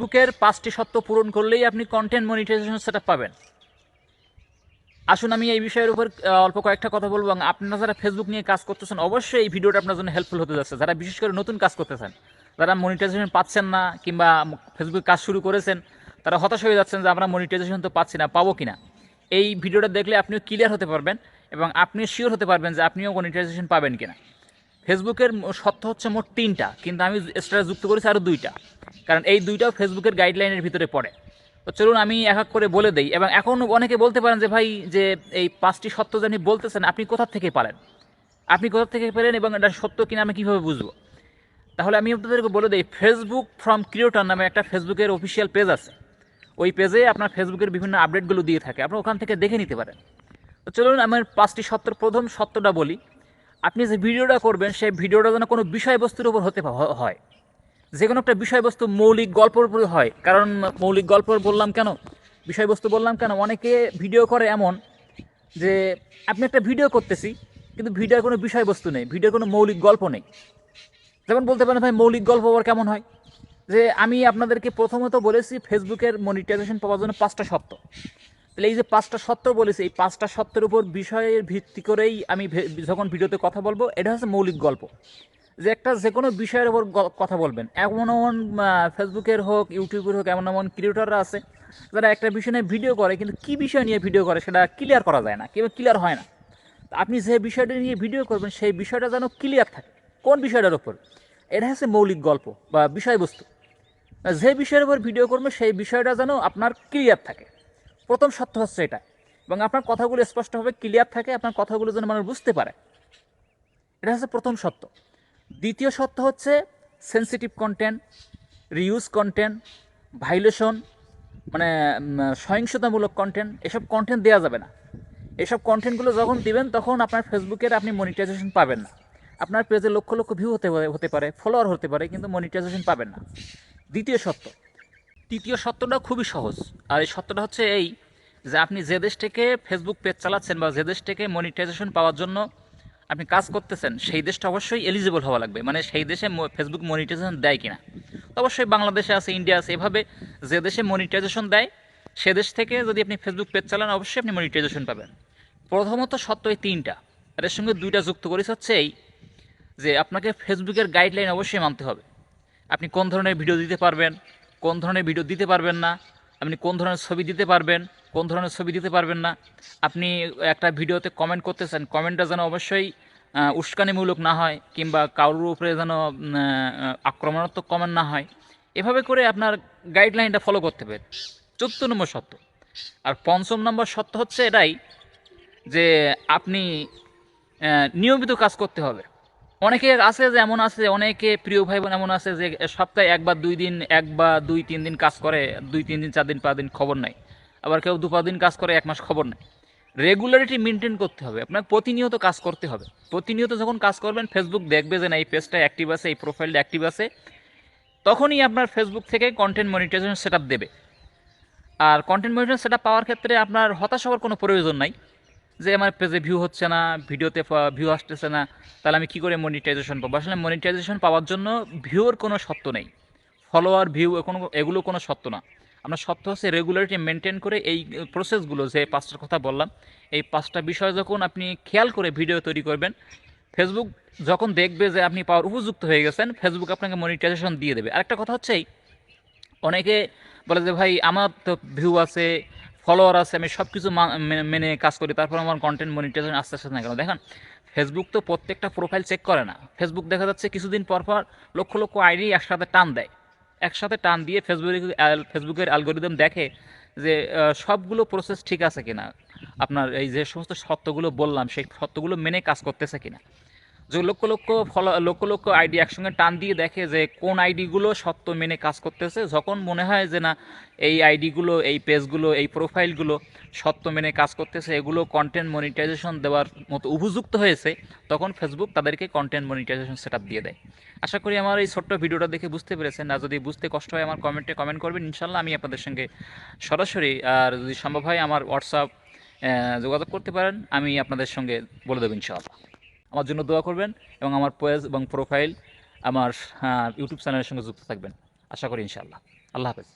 ফেসবুকের 5টি শর্ত পূরণ করলেই আপনি কন্টেন্ট মনিটাইজেশন সেটআপ পাবেন। আসুন আমি এই বিষয়ের উপর অল্প কয়েকটা কথা বলবো, এবং আপনারা যারা ফেসবুক নিয়ে কাজ করতেছেন অবশ্যই এই ভিডিওটা আপনার জন্য হেল্পফুল হতে যাচ্ছে। যারা বিশেষ করে নতুন কাজ করতেছেন, যারা মনিটাইজেশন পাচ্ছেন না কিংবা ফেসবুক কাজ শুরু করেছেন, তারা হতাশ হয়ে যাচ্ছেন যে আমরা মনিটাইজেশন তো পাচ্ছি না, পাবো কিনা। এই ভিডিওটা দেখলে আপনিও ক্লিয়ার হতে পারবেন এবং আপনিও শিওর হতে পারবেন যে আপনিও মনিটাইজেশন পাবেন কিনা। ফেসবুকের শর্ত হচ্ছে মোট 3টা, কিন্তু আমি এক্সট্রা যুক্ত করেছি আরও 2টা, কারণ এই 2টাও ফেসবুকের গাইডলাইনের ভিতরে পড়ে। তো চলুন আমি এক এক করে বলে দেই। এবং এখন অনেকে বলতে পারেন যে ভাই, যে এই 5টি সত্য যে আপনি বলতেছেন, আপনি কোথা থেকে পারেন, আপনি কোথা থেকে পেলেন এবং এটা সত্য কিনা আমি কীভাবে বুঝবো? তাহলে আমি আপনাদেরকে বলে দিই, ফেসবুক ফ্রম ক্রিয়েটর নামে একটা ফেসবুকের অফিসিয়াল পেজ আছে। ওই পেজে আপনার ফেসবুকের বিভিন্ন আপডেটগুলো দিয়ে থাকে, আপনি ওখান থেকে দেখে নিতে পারেন। তো চলুন আমার 5টি সত্যের প্রথম সত্যটা বলি। আপনি যে ভিডিওটা করবেন সেই ভিডিওটা যেন কোনো বিষয়বস্তুর উপর হতে হয়, যে কোনো একটা বিষয়বস্তু মৌলিক গল্পের উপরে হয়। কারণ মৌলিক গল্প বললাম কেন, বিষয়বস্তু বললাম কেন, অনেকে ভিডিও করে এমন যে আপনি একটা ভিডিও করতেছি কিন্তু ভিডিওর কোনো বিষয়বস্তু নেই, ভিডিওর কোনো মৌলিক গল্প নেই। যেমন বলতে পারেন ভাই মৌলিক গল্প আবার কেমন হয়, যে আমি আপনাদেরকে প্রথমত বলেছি ফেসবুকের মনিটাইজেশন পাওয়ার জন্য 5টা সত্য। তাহলে এই যে 5টা সত্য বলেছি, এই 5টা সত্যের উপর বিষয়ের ভিত্তি করেই আমি যখন ভিডিওতে কথা বলবো, এটা হচ্ছে মৌলিক গল্প। যে একটা যে কোনো বিষয়ের ওপর কথা বলবেন। এমন এমন ফেসবুকের হোক ইউটিউবের হোক এমন এমন ক্রিয়েটররা আছে যারা একটা বিষয় নিয়ে ভিডিও করে, কিন্তু কী বিষয় নিয়ে ভিডিও করে সেটা ক্লিয়ার করা যায় না, কিংবা ক্লিয়ার হয় না। আপনি যে বিষয়টা নিয়ে ভিডিও করবেন সেই বিষয়টা যেন ক্লিয়ার থাকে। কোন বিষয়টার ওপর? এটা হচ্ছে মৌলিক গল্প বা বিষয়বস্তু। যে বিষয়ের উপর ভিডিও করবেন সেই বিষয়টা যেন আপনার ক্লিয়ার থাকে। প্রথম সত্য হচ্ছে এটা, এবং আপনার কথাগুলো স্পষ্টভাবে ক্লিয়ার থাকে, আপনার কথাগুলো যেন মানুষ বুঝতে পারে। এটা হচ্ছে প্রথম সত্য। দ্বিতীয় সত্য হচ্ছে sensitive content, reuse content, violation, মানে সহিংসতামূলক কন্টেন্ট, এসব কন্টেন্ট দেওয়া যাবে না। এসব কন্টেন্টগুলো যখন দিবেন তখন আপনার ফেসবুকের আপনি মনিটাইজেশন পাবেন না। আপনার পেজে লক্ষ লক্ষ ভিউ হতে পারে, ফলোয়ার হতে পারে, কিন্তু মনিটাইজেশন পাবেন না। দ্বিতীয় সত্য। তৃতীয় সত্যটা খুবই সহজ, আর এই সত্যটা হচ্ছে এই, যে আপনি যে দেশ থেকে ফেসবুক পেজ চালাচ্ছেন বা যে দেশ থেকে মনিটাইজেশন পাওয়ার জন্য আপনি কাজ করতেছেন, সেই দেশটা অবশ্যই এলিজিবল হওয়া লাগবে। মানে সেই দেশে ফেসবুক মনিটাইজেশন দেয় কিনা। তো অবশ্যই বাংলাদেশে আছে, ইন্ডিয়া আছে, এভাবে যে দেশে মনিটাইজেশন দেয় সে দেশ থেকে যদি আপনি ফেসবুক পেজ চালান অবশ্যই আপনি মনিটাইজেশন পাবেন। প্রথমত সত্য এই 3টা, আর এর সঙ্গে 2টা যুক্ত করেছে হচ্ছে এই, যে আপনাকে ফেসবুকের গাইডলাইন অবশ্যই মানতে হবে। আপনি কোন ধরনের ভিডিও দিতে পারবেন, কোন ধরনের ভিডিও দিতে পারবেন না, আপনি কোন ধরনের ছবি দিতে পারবেন, কোন ধরনের ছবি দিতে পারবেন না। আপনি একটা ভিডিওতে কমেন্ট করতেছেন, কমেন্টটা যেন অবশ্যই উস্কানিমূলক না হয়, কিংবা কারোর উপরে যেন আক্রমণাত্মক কমেন্ট না হয়। এভাবে করে আপনার গাইডলাইনটা ফলো করতে হবে। 14 নম্বর সত্য। আর 5ম নম্বর সত্য হচ্ছে এটাই, যে আপনি নিয়মিত কাজ করতে হবে। অনেকে আছে যে এমন আছে, অনেকে প্রিয় ভাই বোন এমন আছে যে সপ্তাহে 1 বা 2 দিন, 1 বা 2-3 দিন কাজ করে, 2-3 দিন 4 দিন 5 দিন খবর নাই। আবার কেউ 2-5 দিন কাজ করে 1 মাস খবর নেই। রেগুলারিটি মেনটেন করতে হবে, আপনার প্রতিনিয়ত কাজ করতে হবে। প্রতিনিয়ত যখন কাজ করবেন ফেসবুক দেখবে যে না এই পেজটা অ্যাক্টিভ আছে, এই প্রোফাইলটা অ্যাক্টিভ আছে, তখনই আপনার ফেসবুক থেকে কন্টেন্ট মনিটাইজেশন সেটআপ দেবে। আর কন্টেন্ট মনিটাইজেশন সেটআপ পাওয়ার ক্ষেত্রে আপনার হতাশ হওয়ার কোনো প্রয়োজন নাই, যে আমার পেজে ভিউ হচ্ছে না, ভিডিওতে ভিউ আসতেছে না, তাহলে আমি কী করে মনিটাইজেশন পাবো? আসলে মনিটাইজেশন পাওয়ার জন্য ভিউর কোনো শর্ত নেই, ফলোয়ার ভিউ এগুলো কোনো শর্ত না। আপনার শর্ত হচ্ছে রেগুলারিটি মেনটেন করে এই প্রসেসগুলো, যে 5টার কথা বললাম, এই 5টা বিষয় যখন আপনি খেয়াল করে ভিডিও তৈরি করবেন, ফেসবুক যখন দেখবে যে আপনি পাওয়ার উপযুক্ত হয়ে গেছেন, ফেসবুক আপনাকে মনিটাইজেশন দিয়ে দেবে। আরেকটা কথা হচ্ছে এই, অনেকে বলে যে ভাই আমার তো ভিউ আছে, ফলোয়ার আছে, আমি সব কিছু মেনে কাজ করি, তারপর আমার কন্টেন্ট মনিটাইজেশন আস্তে আস্তে না কেন? দেখেন ফেসবুক তো প্রত্যেকটা প্রোফাইল চেক করে না। ফেসবুক দেখা যাচ্ছে কিছুদিন পর পর লক্ষ লক্ষ আইডি একসাথে টান দেয়। একসাথে টান দিয়ে ফেসবুকের অ্যালগোরিদম দেখে যে সবগুলো প্রসেস ঠিক আছে কিনা, আপনার এই যে সমস্ত সত্যগুলো বললাম সেই সত্যগুলো মেনে কাজ করতেছে কিনা। যে লক্ষ লক্ষ লক্ষ লক্ষ আইডি একসঙ্গে টান দিয়ে দেখে যে কোন আইডিগুলো সত্য মেনে কাজ করতেছে। যখন মনে হয় যে না এই আইডিগুলো, এই পেজগুলো, এই প্রোফাইলগুলো সত্য মেনে কাজ করতেছে, এগুলো কন্টেন্ট মনিটাইজেশন দেওয়ার মতো উপযুক্ত হয়েছে, তখন ফেসবুক তাদেরকে কন্টেন্ট মনিটাইজেশন সেটআপ দিয়ে দেয়। আশা করি আমার এই ছোট্ট ভিডিওটা দেখে বুঝতে পেরেছেন। আর যদি বুঝতে কষ্ট হয় আমার কমেন্টে কমেন্ট করবেন, ইনশাল্লাহ আমি আপনাদের সঙ্গে সরাসরি, আর যদি সম্ভব হয় আমার হোয়াটসঅ্যাপ যোগাযোগ করতে পারেন, আমি আপনাদের সঙ্গে বলে দেবো ইনশাআল্লাহ। আমার জন্য দোয়া করবেন এবং আমার পেজ এবং প্রোফাইল আমার ইউটিউব চ্যানেলের সঙ্গে যুক্ত থাকবেন, আশা করি ইনশাআল্লাহ। আল্লাহ হাফেজ।